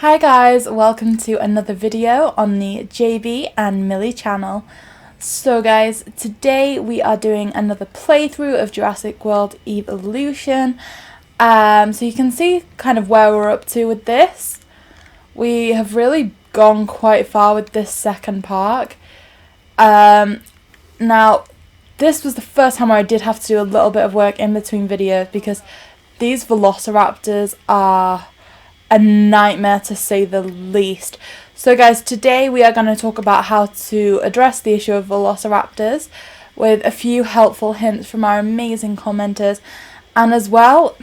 Hi guys, welcome to another video on the JB and Millie channel. So guys, today we are doing another playthrough of Jurassic World Evolution. So you can see kind of where we're up to with this. We have really gone quite far with this second park. Now, this was the first time where I did have to do a little bit of work in between videos because these Velociraptors are a nightmare to say the least. So guys, today we are going to talk about how to address the issue of Velociraptors with a few helpful hints from our amazing commenters. And as well,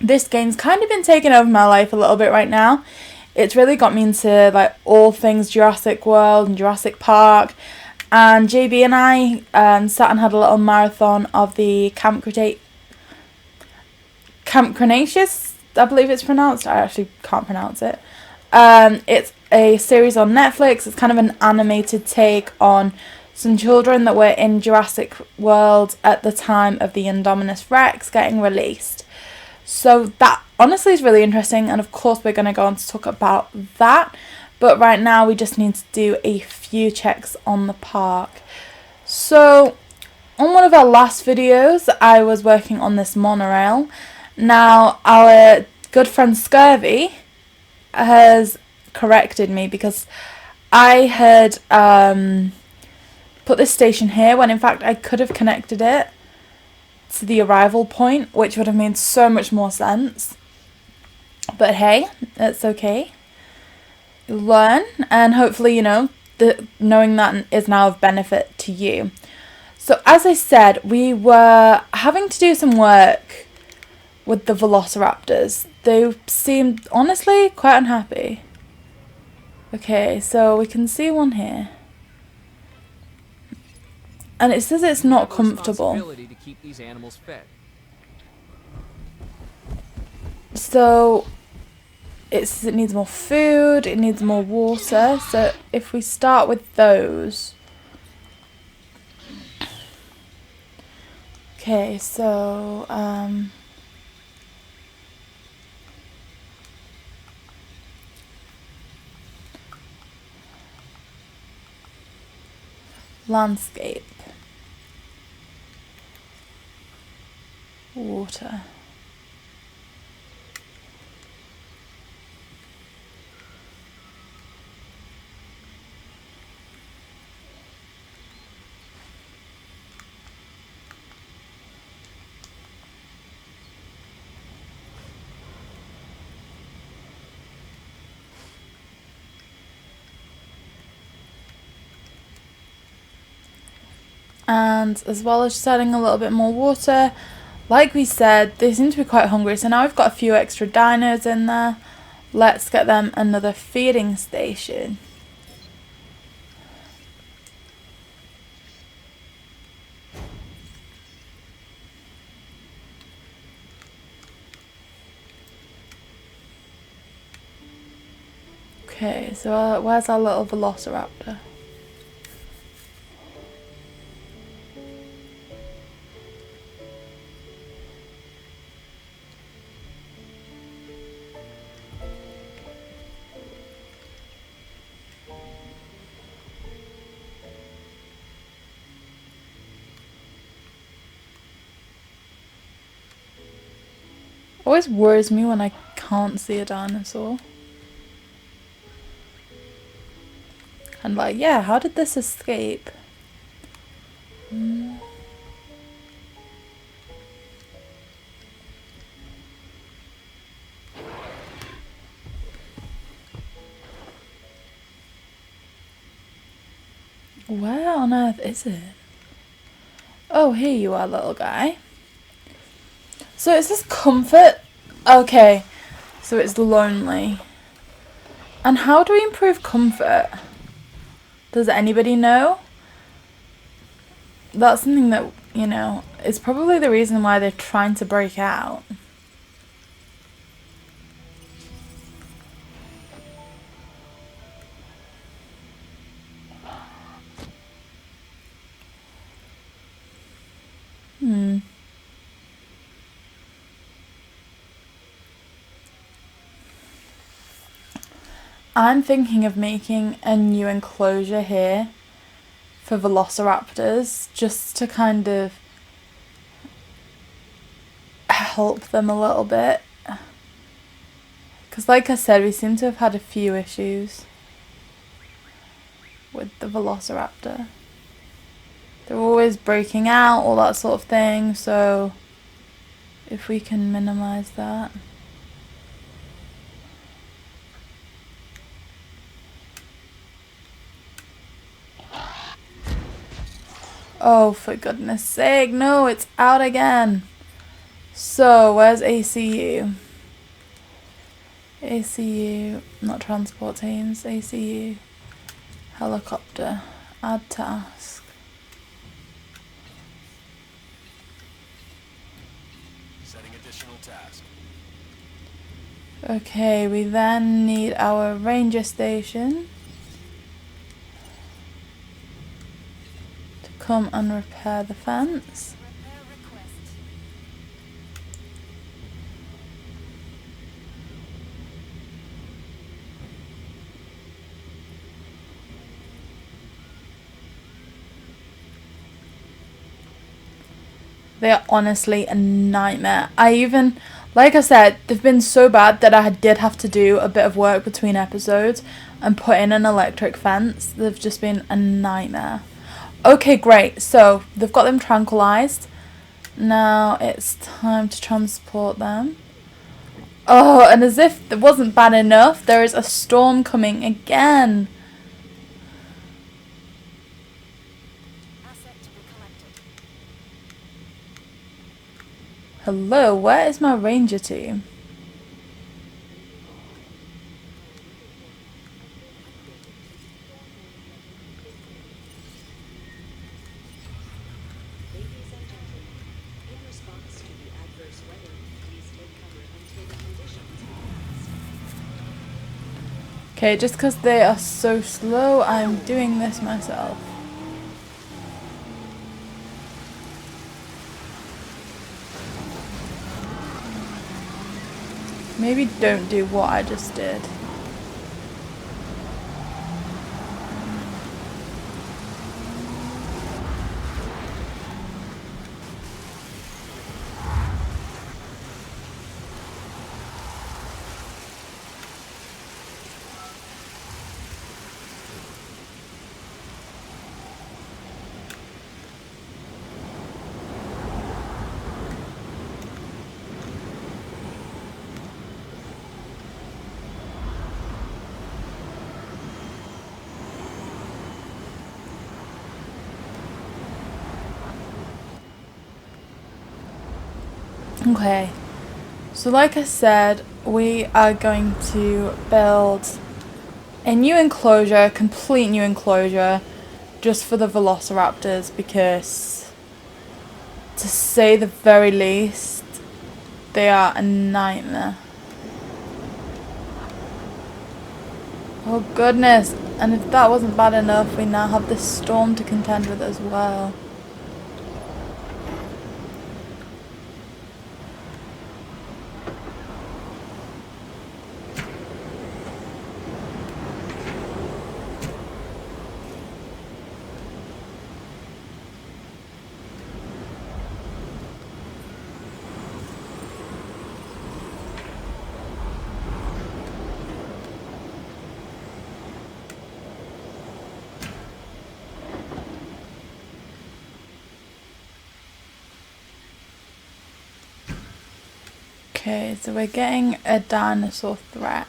this game's kind of been taking over my life a little bit right now. It's really got me into like all things Jurassic World and Jurassic Park. And JB and I sat and had a little marathon of the Camp Cretaceous, I believe it's pronounced. I actually can't pronounce it. It's a series on Netflix. It's kind of an animated take on some children that were in Jurassic World at the time of the Indominus Rex getting released. So that honestly is really interesting, and of course we're going to go on to talk about that. But right now we just need to do a few checks on the park. So on one of our last videos, I was working on this monorail. Now, our good friend Scurvy has corrected me because I had put this station here when in fact I could have connected it to the arrival point, which would have made so much more sense. But hey, it's okay. You'll learn, and hopefully, you know, knowing that is now of benefit to you. So as I said, we were having to do some work with the Velociraptors. They seemed honestly quite unhappy. Okay, so we can see one here. And it says it's not comfortable. To keep these animals fed. So it says it needs more food, it needs more water. So if we start with those. Okay, so landscape, water. And as well as just adding a little bit more water, like we said, they seem to be quite hungry, so now we've got a few extra dinos in there. Let's get them another feeding station. Okay, so where's our little Velociraptor? Always worries me when I can't see a dinosaur. And like, yeah, how did this escape? Where on earth is it? Oh, here you are, little guy. So it says comfort. Okay, so it's lonely. And how do we improve comfort? Does anybody know? That's something that, you know, is probably the reason why they're trying to break out. I'm thinking of making a new enclosure here for velociraptors, just to kind of help them a little bit. Because like I said, we seem to have had a few issues with the velociraptor. They're always breaking out, all that sort of thing, so if we can minimize that. Oh, for goodness sake, no, it's out again. So, where's ACU? ACU, not transport teams, ACU, helicopter, add task. Setting additional task. Okay, we then need our ranger station to come and repair the fence. They are honestly a nightmare. Like I said, they've been so bad that I did have to do a bit of work between episodes and put in an electric fence. They've just been a nightmare. Okay, great. So, they've got them tranquilized. Now it's time to transport them. Oh, and as if it wasn't bad enough, there is a storm coming again. Hello, where is my ranger team? Ladies and gentlemen, in response to the adverse weather, please take cover until the conditions pass. Okay, just because they are so slow, I'm doing this myself. Maybe don't do what I just did. Okay, so like I said, we are going to build a new enclosure, a complete new enclosure, just for the velociraptors, because to say the very least, they are a nightmare. Oh goodness, and if that wasn't bad enough, we now have this storm to contend with as well. Okay, so we're getting a dinosaur threat.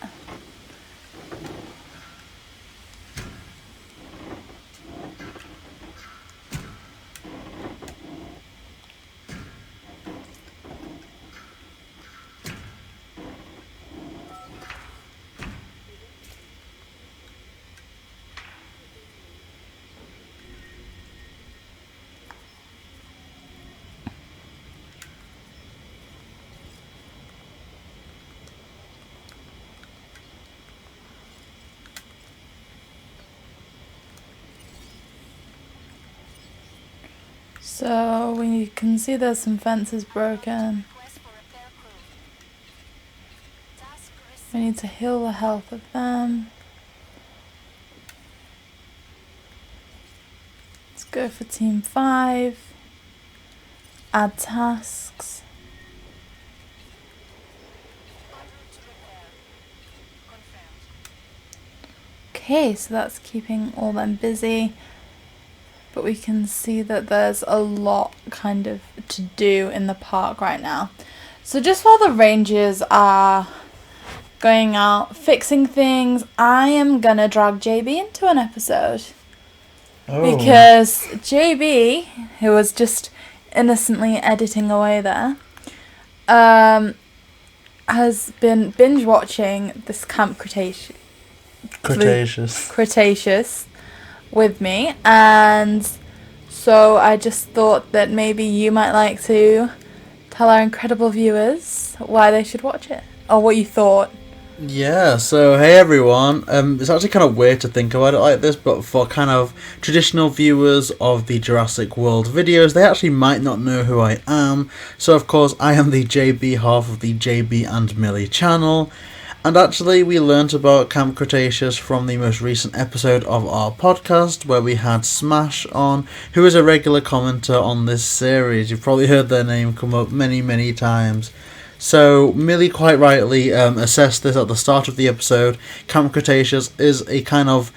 So we can see there's some fences broken. We need to heal the health of them. go for team 5. Add tasks. Okay, so that's keeping all them busy. But we can see that there's a lot kind of to do in the park right now. So just while the rangers are going out fixing things, I am gonna drag JB into an episode. Oh. Because JB, who was just innocently editing away there, has been binge watching this Camp Cretaceous with me, and so I just thought that maybe you might like to tell our incredible viewers why they should watch it, or what you thought. Yeah, so hey everyone, it's actually kind of weird to think about it like this, but for kind of traditional viewers of the Jurassic World videos, they actually might not know who I am. So of course I am the JB half of the JB and Millie channel, and actually we learnt about Camp Cretaceous from the most recent episode of our podcast where we had Smash on, who is a regular commenter on this series. You've probably heard their name come up many times. So Millie quite rightly assessed this at the start of the episode. Camp Cretaceous is a kind of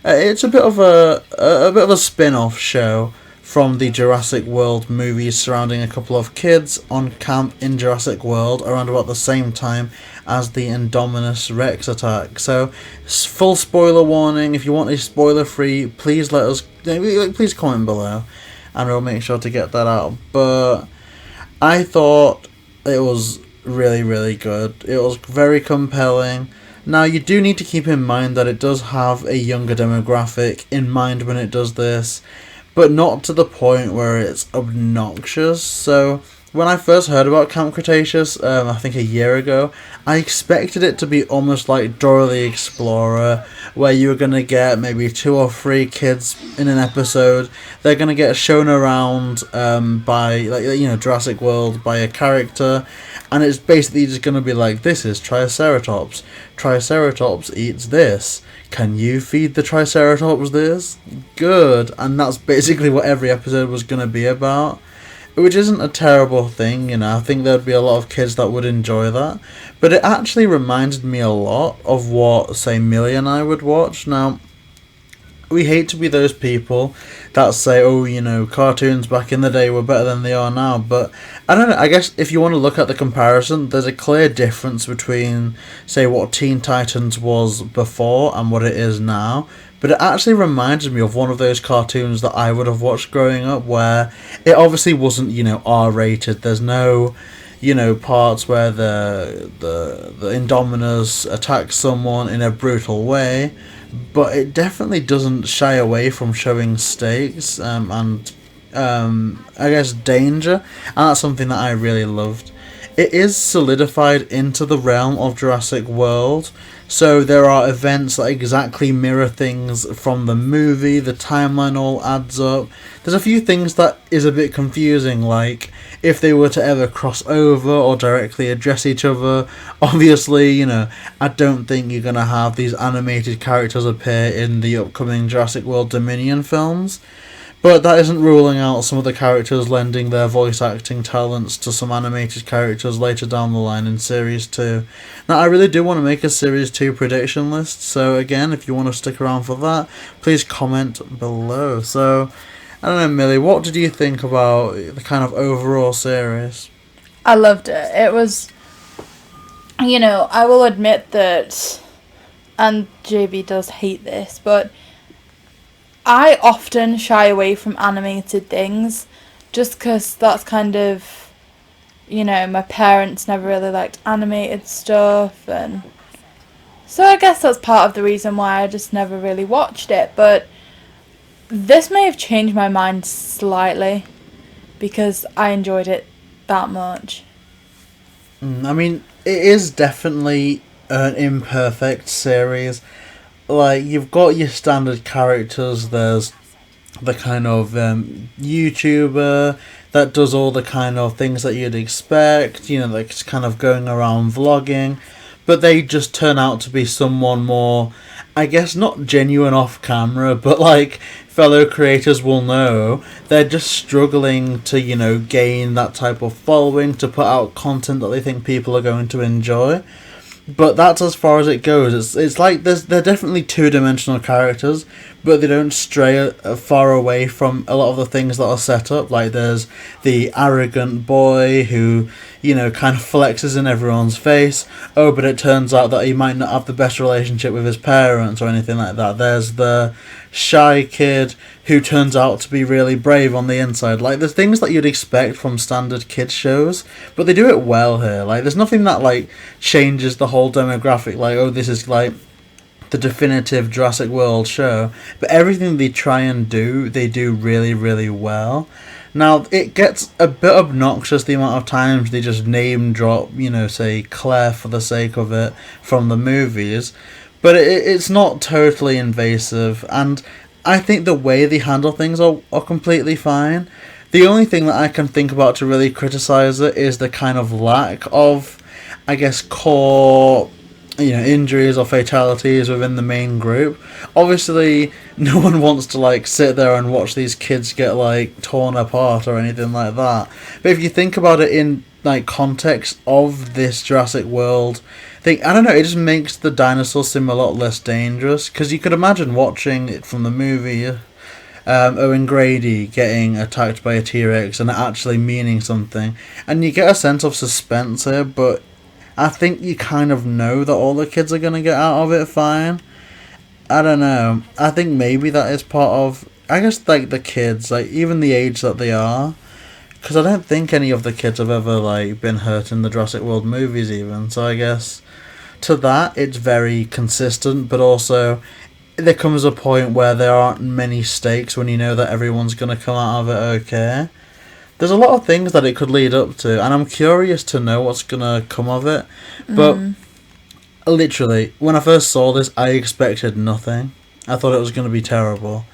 it's a bit of a spin-off show from the Jurassic World movies, surrounding a couple of kids on camp in Jurassic World around about the same time as the Indominus Rex attack. So full spoiler warning. If you want a spoiler-free, please please comment below, and we'll make sure to get that out. But I thought it was really good. It was very compelling. Now you do need to keep in mind that it does have a younger demographic in mind when it does this, but not to the point where it's obnoxious. So when I first heard about Camp Cretaceous, I think a year ago, I expected it to be almost like Dora the Explorer, where you were going to get maybe 2 or 3 kids in an episode. They're going to get shown around by, like, you know, Jurassic World by a character, and it's basically just going to be like, this is Triceratops. Triceratops eats this. Can you feed the Triceratops this? Good. And that's basically what every episode was going to be about. Which isn't a terrible thing, you know. I think there'd be a lot of kids that would enjoy that. But it actually reminded me a lot of what, say, Millie and I would watch. Now, we hate to be those people that say, oh, you know, cartoons back in the day were better than they are now. But, I don't know, I guess if you want to look at the comparison, there's a clear difference between, say, what Teen Titans was before and what it is now. But it actually reminded me of one of those cartoons that I would have watched growing up, where it obviously wasn't, you know, R-rated. There's no, you know, parts where the Indominus attacks someone in a brutal way, but it definitely doesn't shy away from showing stakes and I guess danger, and that's something that I really loved. It is solidified into the realm of Jurassic World, so there are events that exactly mirror things from the movie, the timeline all adds up. There's a few things that is a bit confusing, like if they were to ever cross over or directly address each other. Obviously, you know, I don't think you're going to have these animated characters appear in the upcoming Jurassic World Dominion films. But that isn't ruling out some of the characters lending their voice acting talents to some animated characters later down the line in Series 2. Now, I really do want to make a Series 2 prediction list, so again, if you want to stick around for that, please comment below. So, I don't know, Millie, what did you think about the kind of overall series? I loved it. It was, you know, I will admit that, and JB does hate this, but I often shy away from animated things just because that's kind of, you know, my parents never really liked animated stuff, and so I guess that's part of the reason why I just never really watched it. But this may have changed my mind slightly because I enjoyed it that much. I mean, it is definitely an imperfect series. Like, you've got your standard characters. There's the kind of YouTuber that does all the kind of things that you'd expect, you know, like it's kind of going around vlogging, but they just turn out to be someone more I guess not genuine off camera, but like fellow creators will know, they're just struggling to, gain that type of following, to put out content that they think people are going to enjoy. But that's as far as it goes. It's like they're definitely two-dimensional characters, but they don't stray far away from a lot of the things that are set up. Like there's the arrogant boy who, kind of flexes in everyone's face. Oh, but it turns out that he might not have the best relationship with his parents or anything like that. There's the shy kid who turns out to be really brave on the inside. Like there's things that you'd expect from standard kids shows, but they do it well here. Like there's nothing that like changes the whole demographic. Like, oh, this is like the definitive Jurassic World show, but everything they try and do, they do really, really well. Now, it gets a bit obnoxious the amount of times they just name drop, say Claire for the sake of it from the movies, but it's not totally invasive, and I think the way they handle things are completely fine. The only thing that I can think about to really criticise it is the kind of lack of, I guess, core injuries or fatalities within the main group. Obviously, no one wants to like sit there and watch these kids get like torn apart or anything like that. But if you think about it in like context of this Jurassic World thing, I don't know, it just makes the dinosaurs seem a lot less dangerous, because you could imagine watching it from the movie, Owen Grady getting attacked by a T-Rex and it actually meaning something, and you get a sense of suspense here, but I think you kind of know that all the kids are going to get out of it fine. I don't know. I think maybe that is part of, I guess, like the kids, like even the age that they are. Because I don't think any of the kids have ever like been hurt in the Jurassic World movies even. So I guess to that it's very consistent, but also there comes a point where there aren't many stakes when you know that everyone's going to come out of it okay. There's a lot of things that it could lead up to, and I'm curious to know what's going to come of it. But literally, when I first saw this, I expected nothing. I thought it was going to be terrible.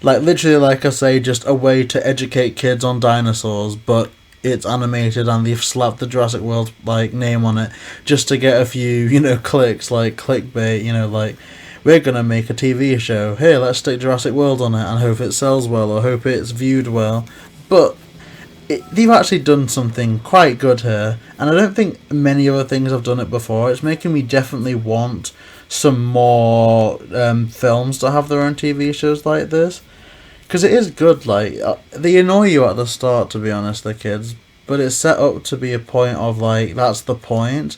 Like, literally, like I say, just a way to educate kids on dinosaurs, but it's animated and they've slapped the Jurassic World like name on it just to get a few, clicks, like clickbait, like, we're going to make a TV show. Here, let's stick Jurassic World on it and hope it sells well or hope it's viewed well. But they've actually done something quite good here, and I don't think many other things have done it before. It's making me definitely want some more films to have their own TV shows like this, because it is good. Like they annoy you at the start, to be honest, the kids, but it's set up to be a point of like, that's the point.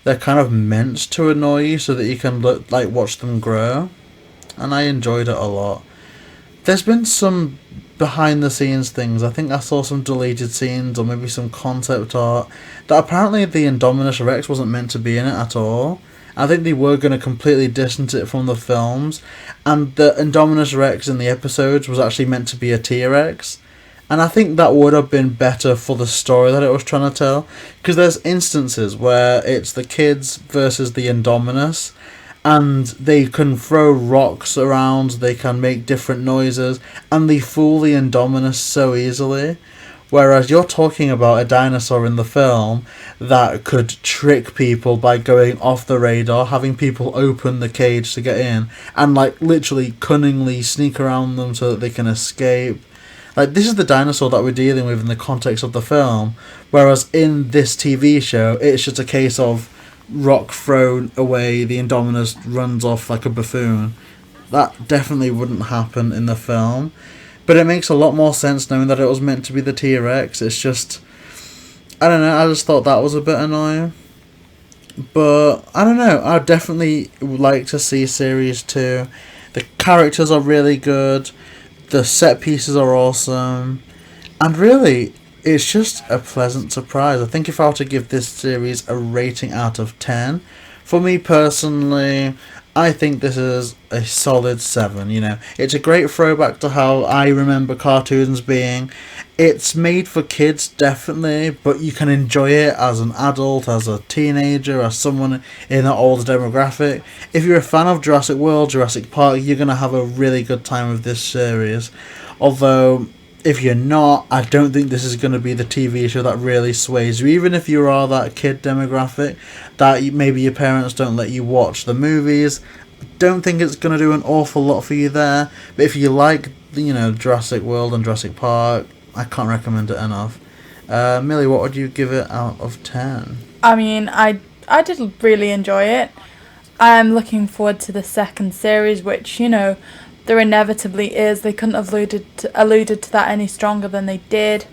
They're kind of meant to annoy you so that you can watch them grow, and I enjoyed it a lot. There's been some behind the scenes things. I think I saw some deleted scenes or maybe some concept art that apparently the Indominus Rex wasn't meant to be in it at all. I think they were going to completely distance it from the films, and the Indominus Rex in the episodes was actually meant to be a T-Rex, and I think that would have been better for the story that it was trying to tell, because there's instances where it's the kids versus the Indominus, and they can throw rocks around, they can make different noises, and they fool the Indominus so easily. Whereas you're talking about a dinosaur in the film that could trick people by going off the radar, having people open the cage to get in, and like literally cunningly sneak around them so that they can escape. Like, this is the dinosaur that we're dealing with in the context of the film, whereas in this TV show, it's just a case of rock thrown away, the Indominus runs off like a buffoon. That definitely wouldn't happen in the film, but it makes a lot more sense knowing that it was meant to be the T-Rex. It's just, I don't know, I just thought that was a bit annoying, but I don't know, I definitely would like to see series 2. The characters are really good, the set pieces are awesome, and really it's just a pleasant surprise. I think if I were to give this series a rating out of 10, for me personally, I think this is a solid 7, It's a great throwback to how I remember cartoons being. It's made for kids, definitely, but you can enjoy it as an adult, as a teenager, as someone in an older demographic. If you're a fan of Jurassic World, Jurassic Park, you're going to have a really good time with this series. Although, if you're not, I don't think this is going to be the TV show that really sways you. Even if you are that kid demographic, that maybe your parents don't let you watch the movies, don't think it's going to do an awful lot for you there, but if you like, you know, Jurassic World and Jurassic Park, I can't recommend it enough. Millie, what would you give it out of 10? I mean, I did really enjoy it. I'm looking forward to the second series, which, you know, there inevitably is. They couldn't have alluded to that any stronger than they did.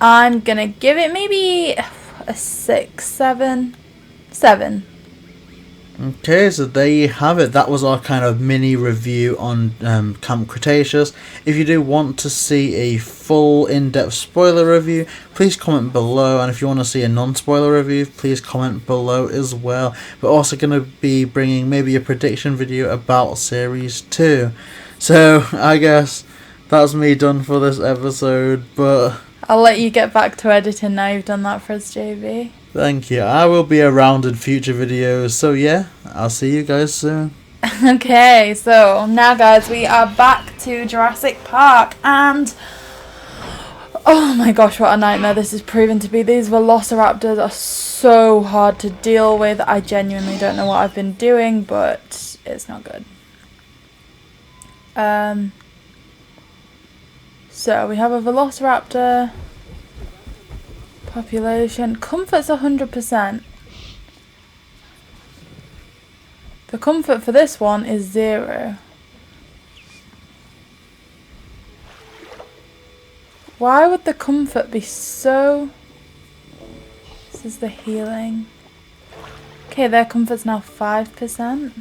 I'm gonna give it maybe a 6, 7. Okay, so there you have it. That was our kind of mini review on Camp Cretaceous. If you do want to see a full in-depth spoiler review, please comment below. And if you want to see a non-spoiler review, please comment below as well. We're also going to be bringing maybe a prediction video about Series 2. So, I guess that's me done for this episode, but I'll let you get back to editing now you've done that for us, JB. thank you. I will be around in future videos, so yeah, I'll see you guys soon. Okay, so now guys, we are back to Jurassic Park, and oh my gosh, what a nightmare this is proving to be. These Velociraptors are so hard to deal with. I genuinely don't know what I've been doing, but it's not good. So we have a Velociraptor population. Comfort's 100%. The comfort for this one is 0. Why would the comfort be so... This is the healing. Okay, their comfort's now 5%.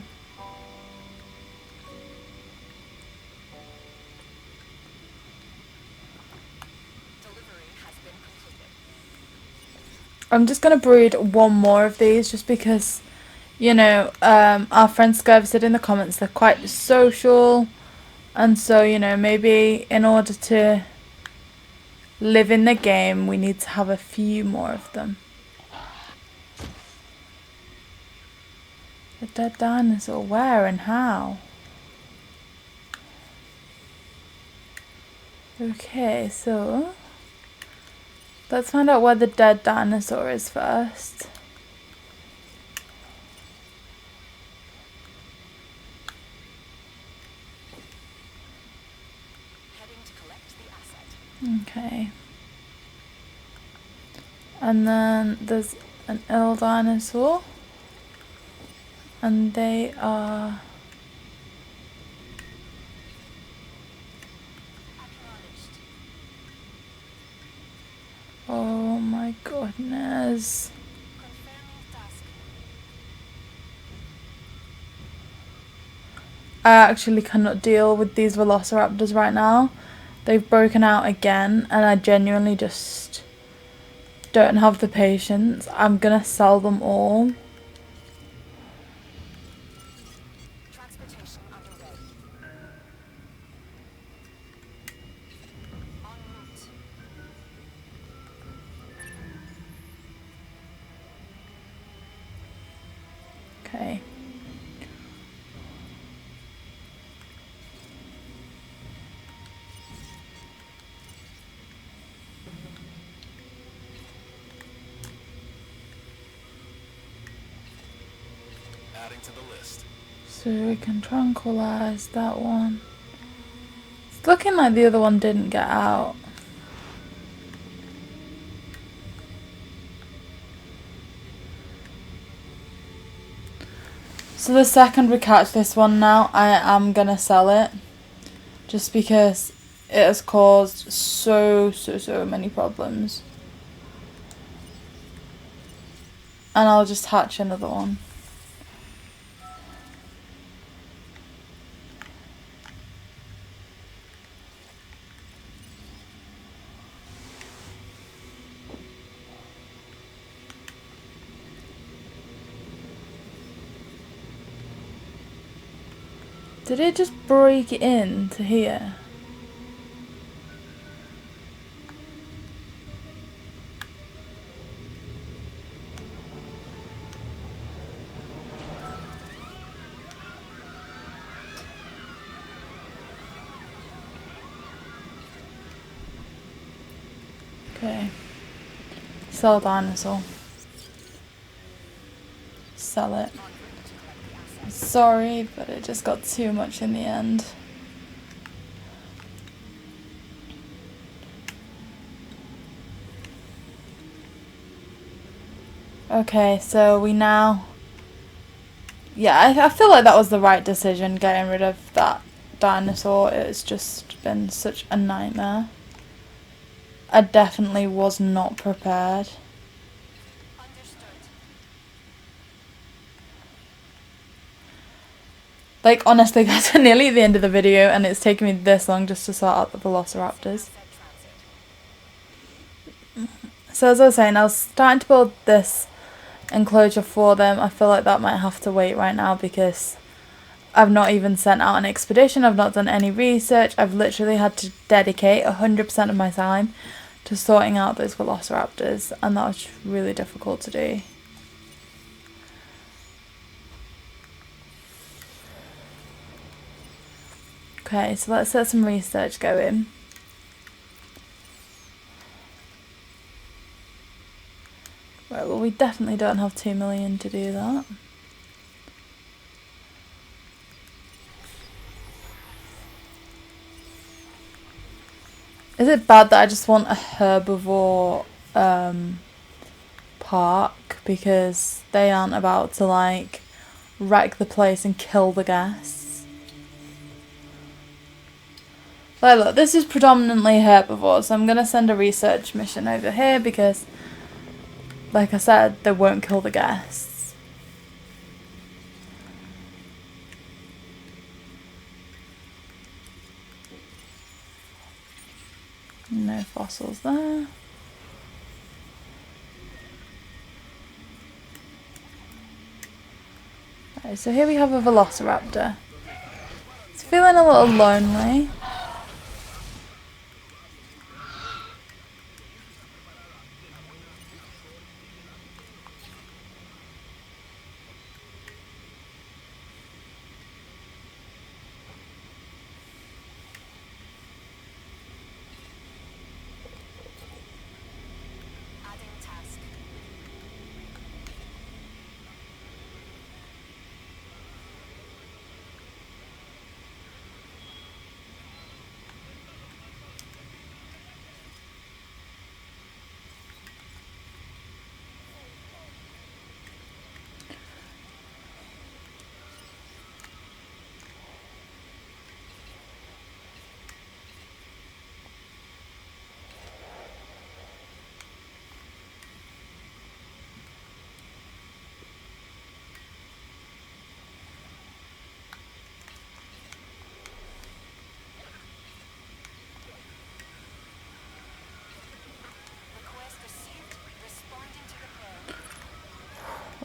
I'm just going to breed one more of these just because, you know, our friend Scurv said in the comments they're quite social, and so, you know, maybe in order to live in the game we need to have a few more of them. A dead dinosaur, where and how? Okay, so let's find out where the dead dinosaur is first. Heading to collect the asset. Okay. And then there's an ill dinosaur. And they are... Oh my goodness. I actually cannot deal with these Velociraptors right now. They've broken out again and I genuinely just don't have the patience. I'm gonna sell them all. Transportation underway. En route. Okay. Adding to the list. So we can tranquilize that one. It's looking like the other one didn't get out. So the second we catch this one now, I am gonna sell it. Just because it has caused so many problems. And I'll just hatch another one. Did it just break into here? Okay. Sell dinosaur. Sell it. Sorry, but it just got too much in the end. Okay, so we now... Yeah, I feel like that was the right decision, getting rid of that dinosaur. It's just been such a nightmare. I definitely was not prepared. Like, honestly, guys, we're nearly at the end of the video and it's taken me this long just to sort out the Velociraptors. So as I was saying, I was starting to build this enclosure for them. I feel like that might have to wait right now because I've not even sent out an expedition. I've not done any research. I've literally had to dedicate 100% of my time to sorting out those Velociraptors, and that was really difficult to do. Okay, so let's get some research going. Right, well, we definitely don't have 2 million to do that. Is it bad that I just want a herbivore park because they aren't about to like wreck the place and kill the guests? Like, look, this is predominantly herbivores, so I'm going to send a research mission over here because, like I said, they won't kill the guests. No fossils there. Okay, so here we have a Velociraptor. It's feeling a little lonely.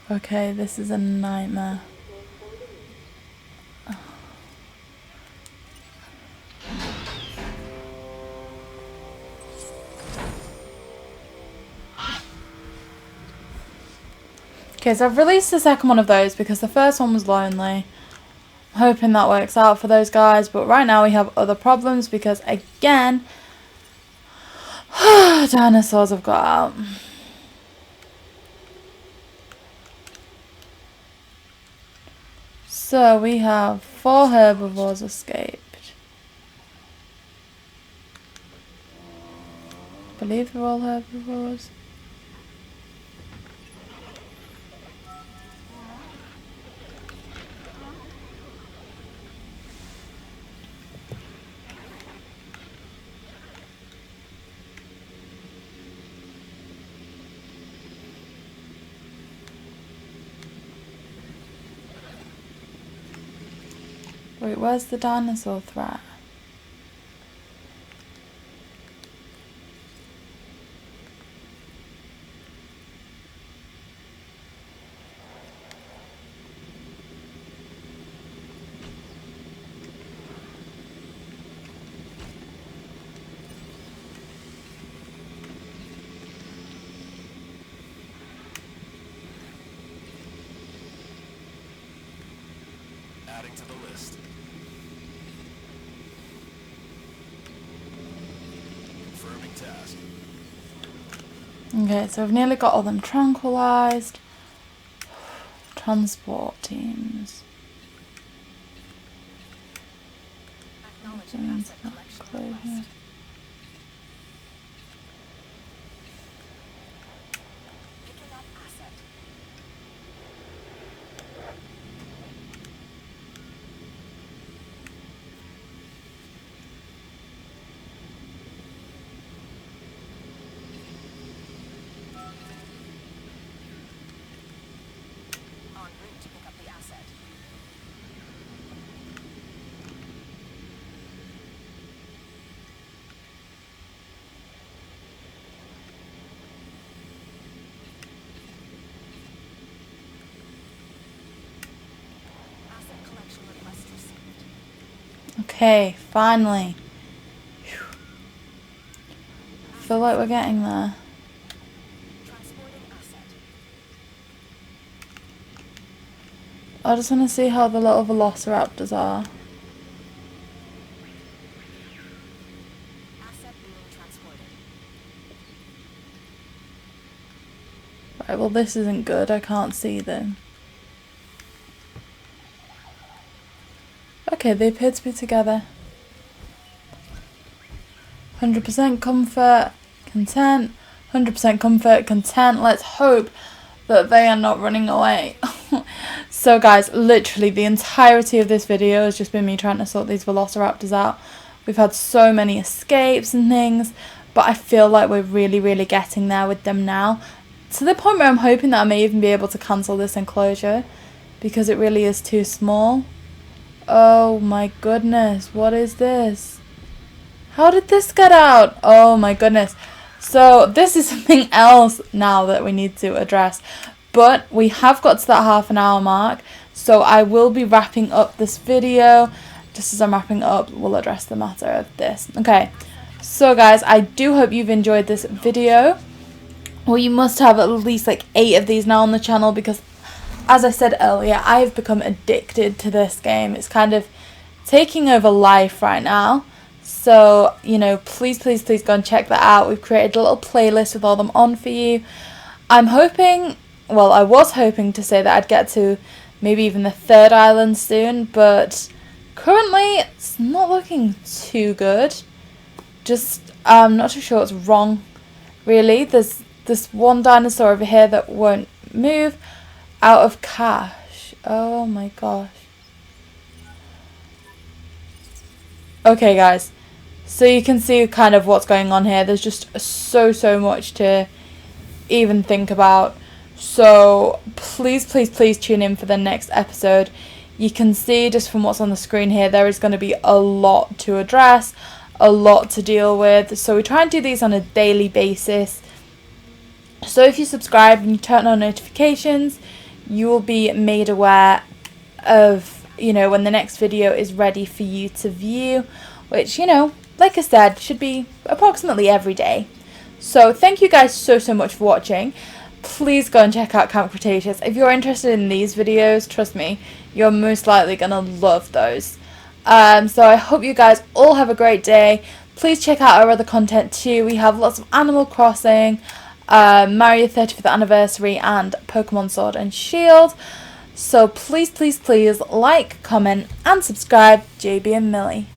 Okay, this is a nightmare. Okay, so I've released the second one of those because the first one was lonely. I'm hoping that works out for those guys, but right now we have other problems because, again, dinosaurs have got out. So we have 4 herbivores escaped. I believe they're all herbivores. Wait, where's the dinosaur threat? Adding to the list. Confirming task. Okay, so I've nearly got all them tranquilized. Transport teams. drifting into that closure. Okay, finally. Whew. I feel like we're getting there. I just want to see how the little Velociraptors are. Right, well this isn't good, I can't see them. Okay, they appear to be together. 100% comfort, content, 100% comfort, content. Let's hope that they are not running away. So guys, literally the entirety of this video has just been me trying to sort these Velociraptors out. We've had so many escapes and things, but I feel like we're really getting there with them now. To the point where I'm hoping that I may even be able to cancel this enclosure, because it really is too small. Oh my goodness, what is this? How did this get out? Oh my goodness. So this is something else now that we need to address. But we have got to that half-an-hour mark, so I will be wrapping up this video. Just as I'm wrapping up, we'll address the matter of this. Okay, so guys, I do hope you've enjoyed this video. Well, you must have at least like 8 of these now on the channel, because as I said earlier, I have become addicted to this game. It's kind of taking over life right now. So, you know, please go and check that out. We've created a little playlist with all them on for you. I'm hoping, well, I was hoping to say that I'd get to maybe even the 3rd island soon, but currently it's not looking too good. Just, I'm not too sure what's wrong, really. There's this one dinosaur over here that won't move. Out of cash. Oh my gosh. Okay guys, so you can see kind of what's going on here. There's just so much to even think about. So please tune in for the next episode. You can see just from what's on the screen here, there is going to be a lot to address, a lot to deal with. So we try and do these on a daily basis. So if you subscribe and you turn on notifications, you will be made aware of, you know, when the next video is ready for you to view, which, you know, like I said, should be approximately every day. So thank you guys so much for watching. Please go and check out Camp Cretaceous. If you're interested in these videos, trust me, you're most likely gonna love those. So I hope you guys all have a great day. Please check out our other content too. We have lots of Animal Crossing, Mario 35th anniversary, and Pokemon Sword and Shield. So please like, comment and subscribe. JB and Millie.